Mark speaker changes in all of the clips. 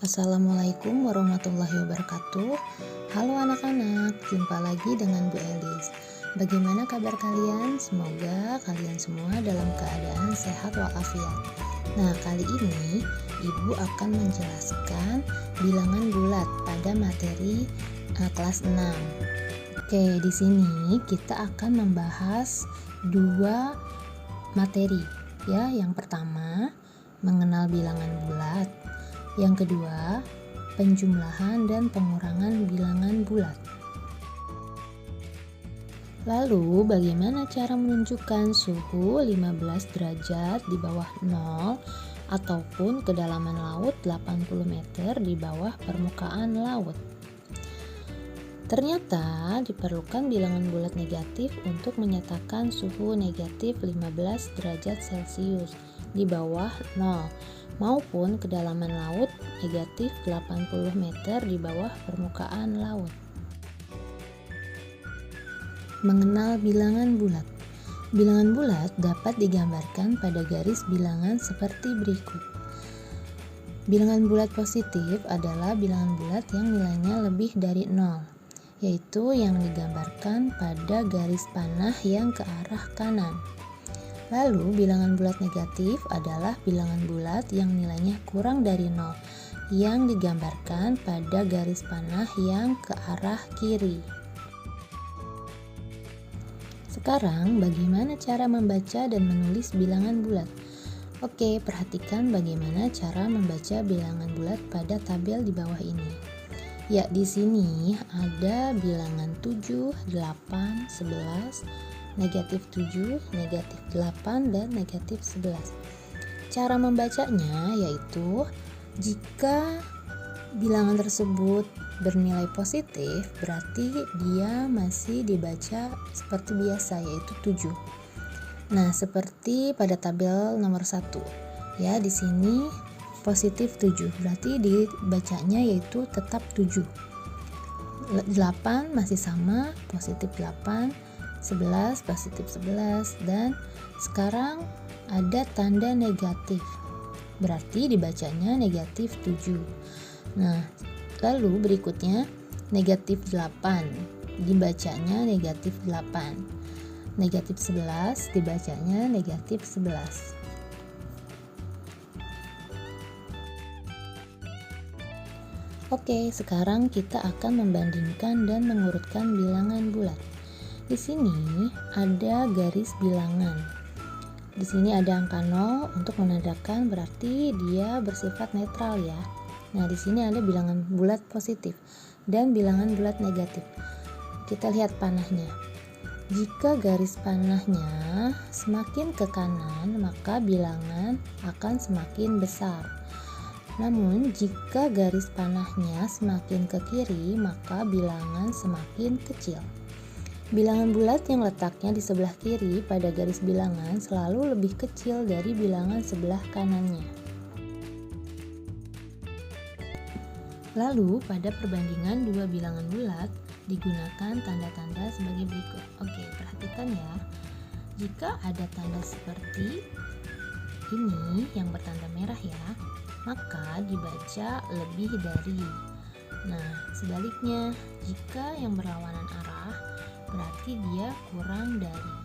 Speaker 1: Assalamualaikum warahmatullahi wabarakatuh. Halo anak-anak, jumpa lagi dengan Bu Elis. Bagaimana kabar kalian? Semoga kalian semua dalam keadaan sehat walafiat. Nah, kali ini Ibu akan menjelaskan bilangan bulat pada materi kelas 6. Oke, di sini kita akan membahas dua materi ya. Yang pertama, mengenal bilangan bulat. Yang kedua, penjumlahan dan pengurangan bilangan bulat. Lalu, bagaimana cara menunjukkan suhu 15 derajat di bawah 0 ataupun kedalaman laut 80 meter di bawah permukaan laut? Ternyata diperlukan bilangan bulat negatif untuk menyatakan suhu negatif 15 derajat Celcius di bawah 0 maupun kedalaman laut negatif 80 meter di bawah permukaan laut. Mengenal bilangan bulat. Bilangan bulat dapat digambarkan pada garis bilangan seperti berikut. Bilangan bulat positif adalah bilangan bulat yang nilainya lebih dari 0, yaitu yang digambarkan pada garis panah yang ke arah kanan. Lalu, bilangan bulat negatif adalah bilangan bulat yang nilainya kurang dari 0, yang digambarkan pada garis panah yang ke arah kiri. Sekarang, bagaimana cara membaca dan menulis bilangan bulat? Oke, perhatikan bagaimana cara membaca bilangan bulat pada tabel di bawah ini. Ya, di sini ada bilangan 7, 8, 11, negatif 7, negatif 8, dan negatif 11. Cara membacanya yaitu jika bilangan tersebut bernilai positif, berarti dia masih dibaca seperti biasa, yaitu 7. Nah, seperti pada tabel nomor 1. Ya, di sini positif 7, berarti dibacanya yaitu tetap 7. 8 masih sama, positif 8. 11 positif 11, dan sekarang ada tanda negatif, berarti dibacanya negatif 7. Nah, lalu berikutnya negatif 8, dibacanya negatif 8. Negatif 11 dibacanya negatif 11. Oke, sekarang kita akan membandingkan dan mengurutkan bilangan bulat. Di sini ada garis bilangan. Di sini ada angka 0 untuk menandakan berarti dia bersifat netral ya. Nah, di sini ada bilangan bulat positif dan bilangan bulat negatif. Kita lihat panahnya. Jika garis panahnya semakin ke kanan, maka bilangan akan semakin besar. Namun, jika garis panahnya semakin ke kiri, maka bilangan semakin kecil. Bilangan bulat yang letaknya di sebelah kiri pada garis bilangan selalu lebih kecil dari bilangan sebelah kanannya. Lalu, pada perbandingan dua bilangan bulat, digunakan tanda-tanda sebagai berikut. Oke, perhatikan ya. Jika ada tanda seperti ini yang bertanda merah ya, maka dibaca lebih dari. Nah, sebaliknya, jika yang berlawanan arah, berarti dia kurang dari.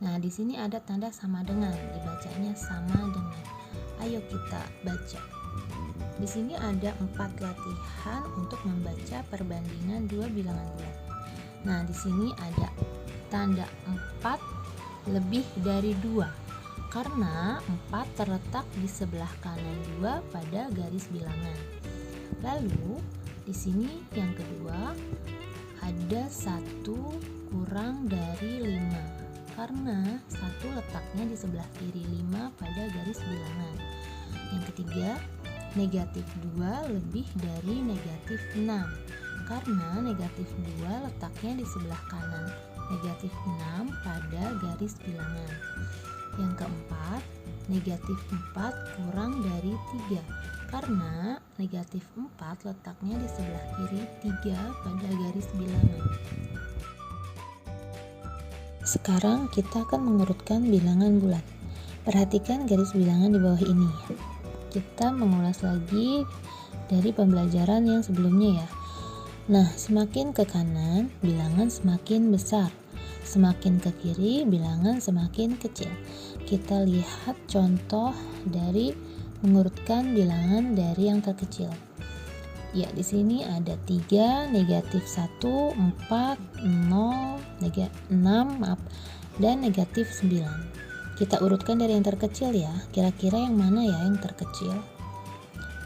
Speaker 1: Nah, di sini ada tanda sama dengan, dibacanya sama dengan. Ayo kita baca. Di sini ada 4 latihan untuk membaca perbandingan dua bilangan bulat. Nah, di sini ada tanda 4 lebih dari 2, karena 4 terletak di sebelah kanan 2 pada garis bilangan. Lalu, di sini yang kedua ada 1 kurang dari 5, karena 1 letaknya di sebelah kiri 5 pada garis bilangan. Yang ketiga, negatif 2 lebih dari negatif 6, karena negatif 2 letaknya di sebelah kanan negatif 6 pada garis bilangan. Yang keempat, negatif 4 kurang dari 3, karena negatif 4 letaknya di sebelah kiri 3 pada garis bilangan. Sekarang kita akan mengurutkan bilangan bulat. Perhatikan garis bilangan di bawah ini. Kita mengulas lagi dari pembelajaran yang sebelumnya ya. Nah, semakin ke kanan, bilangan semakin besar. Semakin ke kiri, bilangan semakin kecil. Kita lihat contoh dari mengurutkan bilangan dari yang terkecil. Ya, di sini ada 3, negatif 1, 4, 0, 6, dan negatif 9. Kita urutkan dari yang terkecil ya. Kira-kira yang mana ya yang terkecil?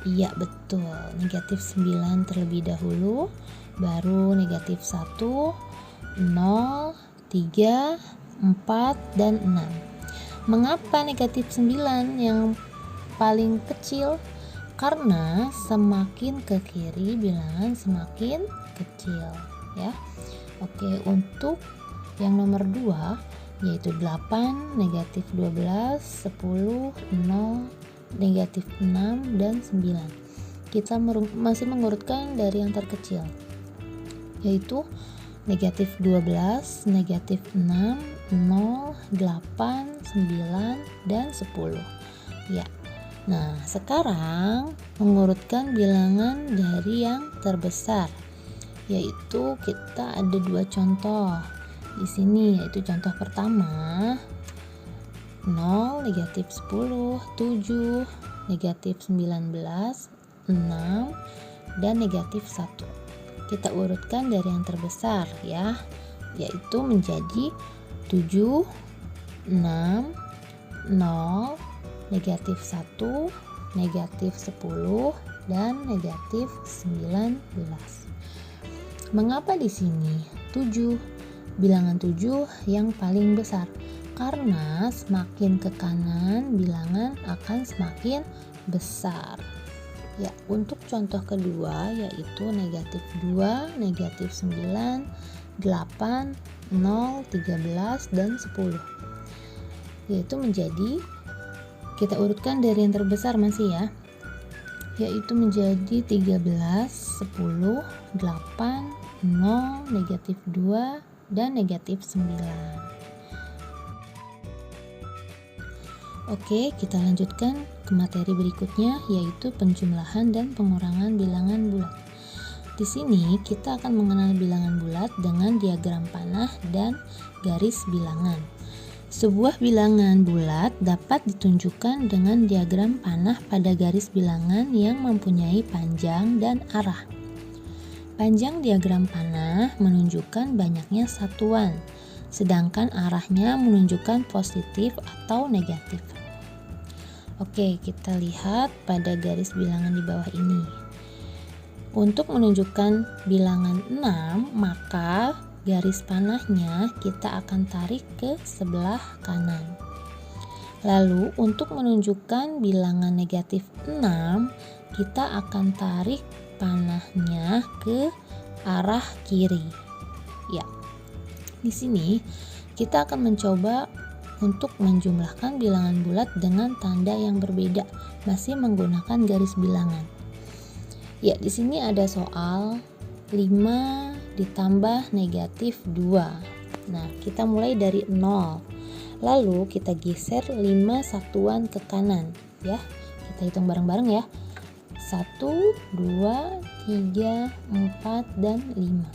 Speaker 1: Iya, betul. Negatif 9 terlebih dahulu, baru negatif 1, 0, 3, 4, dan 6. Mengapa negatif 9 yang paling kecil? Karena semakin ke kiri bilangan semakin kecil ya. Oke, untuk yang nomor 2 yaitu 8, negatif 12, 10, 0, negatif 6, dan 9. Kita masih mengurutkan dari yang terkecil, yaitu negatif 12, negatif 6, 0, 8, 9, dan 10 ya. Nah, sekarang mengurutkan bilangan dari yang terbesar, yaitu kita ada 2 contoh di sini, yaitu contoh pertama 0, negatif 10, 7, negatif 19, 6, dan negatif 1. Kita urutkan dari yang terbesar ya, yaitu menjadi 7, 6, 0, negatif 1, negatif 10, dan negatif 19. Mengapa di sini 7? Bilangan 7 yang paling besar. Karena semakin ke kanan bilangan akan semakin besar. Ya, untuk contoh kedua yaitu negatif 2, negatif 9, 8, 0, 13, dan 10. Yaitu menjadi, kita urutkan dari yang terbesar masih ya, yaitu menjadi 13, 10, 8, 0, negatif 2, dan negatif 9. Oke, kita lanjutkan ke materi berikutnya, yaitu penjumlahan dan pengurangan bilangan bulat. Di sini kita akan mengenal bilangan bulat dengan diagram panah dan garis bilangan. Sebuah bilangan bulat dapat ditunjukkan dengan diagram panah pada garis bilangan yang mempunyai panjang dan arah. Panjang diagram panah menunjukkan banyaknya satuan, sedangkan arahnya menunjukkan positif atau negatif. Oke, kita lihat pada garis bilangan di bawah ini. Untuk menunjukkan bilangan 6, maka garis panahnya kita akan tarik ke sebelah kanan. Lalu untuk menunjukkan bilangan negatif 6, kita akan tarik panahnya ke arah kiri. Ya. Di sini kita akan mencoba untuk menjumlahkan bilangan bulat dengan tanda yang berbeda, masih menggunakan garis bilangan. Ya, di sini ada soal 5 ditambah negatif 2. Nah, kita mulai dari 0. Lalu kita geser 5 satuan ke kanan ya. Kita hitung bareng-bareng ya. 1, 2, 3, 4, dan 5.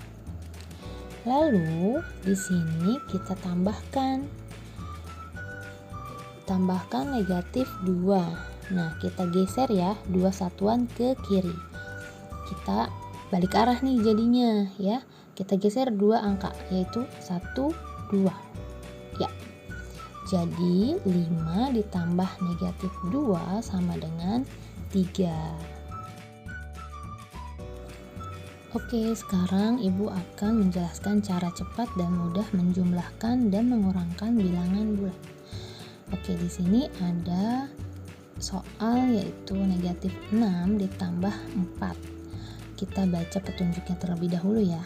Speaker 1: Lalu di sini kita tambahkan negatif 2. Nah, kita geser ya 2 satuan ke kiri. Kita balik arah nih jadinya ya. Kita geser 2 angka, yaitu 1, 2. Ya. Jadi 5 ditambah negatif 2 sama dengan 3. Oke, sekarang Ibu akan menjelaskan cara cepat dan mudah menjumlahkan dan mengurangkan bilangan bulat. Oke, di sini ada soal yaitu negatif 6 ditambah 4. Kita baca petunjuknya terlebih dahulu ya.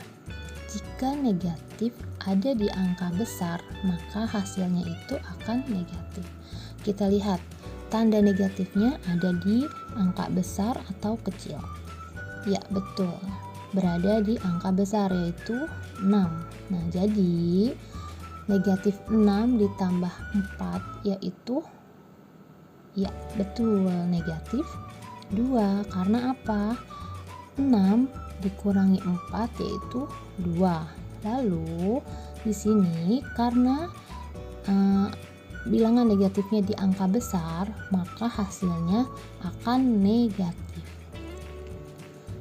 Speaker 1: Jika negatif ada di angka besar, maka hasilnya itu akan negatif. Kita lihat, tanda negatifnya ada di angka besar atau kecil. Ya, betul. Berada di angka besar yaitu 6. Nah, jadi negatif 6 ditambah 4 yaitu, ya betul, negatif 2. Karena apa? 6 dikurangi 4 yaitu 2. Lalu di sini karena bilangan negatifnya di angka besar, maka hasilnya akan negatif.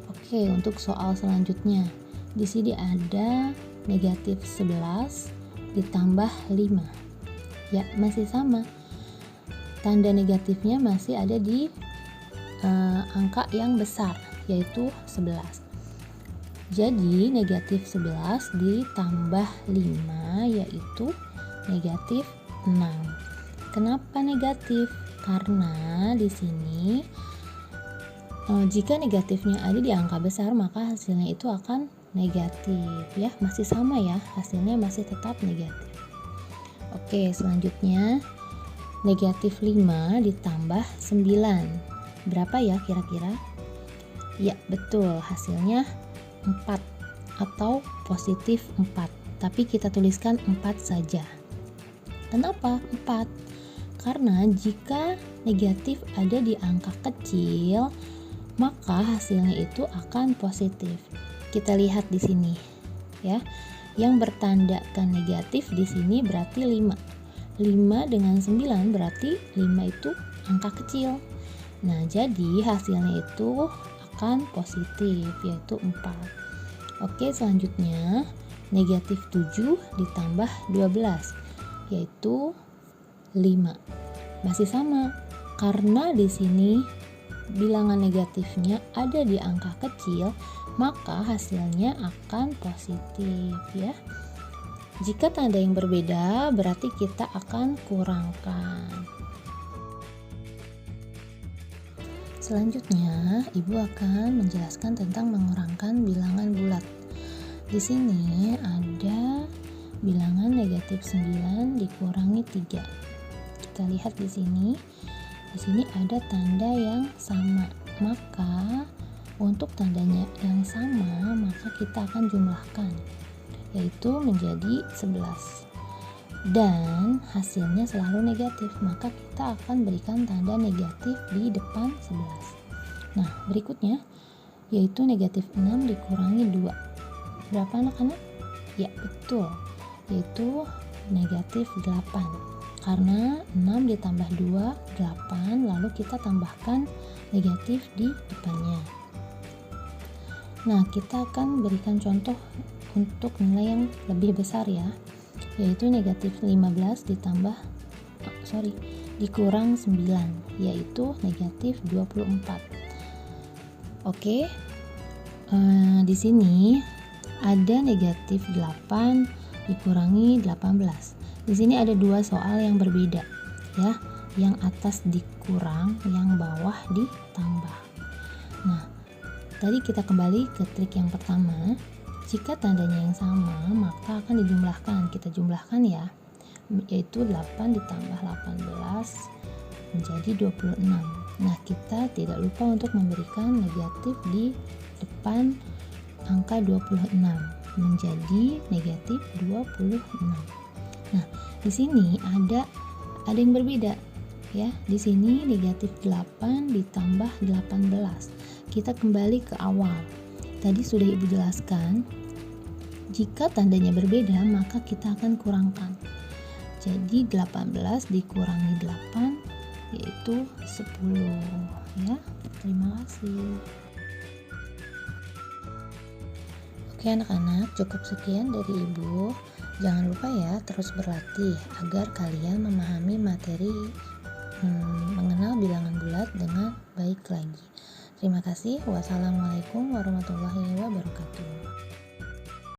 Speaker 1: Oke, untuk soal selanjutnya. Di sini ada negatif 11 ditambah 5. Ya, masih sama. Tanda negatifnya masih ada di angka yang besar, yaitu 11. Jadi negatif 11 ditambah 5 yaitu negatif 6. Kenapa negatif? Karena di sini jika negatifnya ada di angka besar, maka hasilnya itu akan negatif ya, masih sama ya, hasilnya masih tetap negatif. Oke, selanjutnya negatif 5 ditambah 9. Berapa ya kira-kira? Ya, betul, hasilnya 4 atau positif 4. Tapi kita tuliskan 4 saja. Kenapa 4? Karena jika negatif ada di angka kecil, maka hasilnya itu akan positif. Kita lihat di sini ya. Yang bertandakan negatif di sini berarti 5. 5 dengan 9 berarti 5 itu angka kecil. Nah, jadi hasilnya itu akan positif, yaitu 4. Oke, selanjutnya negatif 7 ditambah 12 yaitu 5. Masih sama, karena di sini bilangan negatifnya ada di angka kecil, maka hasilnya akan positif ya. Jika tanda yang berbeda, berarti kita akan kurangkan. Selanjutnya, Ibu akan menjelaskan tentang mengurangkan bilangan bulat. Di sini ada bilangan negatif 9 dikurangi 3. Kita lihat di sini. Di sini ada tanda yang sama. Maka untuk tandanya yang sama, maka kita akan jumlahkan, yaitu menjadi 11. Dan hasilnya selalu negatif, maka kita akan berikan tanda negatif di depan 11. Nah, berikutnya yaitu negatif 6 dikurangi 2. Berapa anak-anak? Ya, betul, yaitu negatif 8. Karena 6 ditambah 2, 8, lalu kita tambahkan negatif di depannya. Nah, kita akan berikan contoh untuk nilai yang lebih besar ya, yaitu negatif 15 dikurang 9, yaitu negatif 24. Oke, di sini ada negatif 8 dikurangi 18. Di sini ada dua soal yang berbeda ya, yang atas dikurang, yang bawah ditambah. Nah, tadi kita kembali ke trik yang pertama. Jika tandanya yang sama, maka akan dijumlahkan. Kita jumlahkan ya, yaitu 8 ditambah 18 menjadi 26. Nah, kita tidak lupa untuk memberikan negatif di depan angka 26 menjadi negatif 26. Nah, di sini ada yang berbeda ya. Di sini negatif 8 ditambah 18. Kita kembali ke awal. Tadi sudah Ibu jelaskan, jika tandanya berbeda maka kita akan kurangkan. Jadi 18 dikurangi 8 yaitu 10 ya. Terima kasih. Oke anak-anak, cukup sekian dari Ibu. Jangan lupa ya terus berlatih agar kalian memahami materi mengenal bilangan bulat dengan baik lagi. Terima kasih. Wassalamualaikum warahmatullahi wabarakatuh.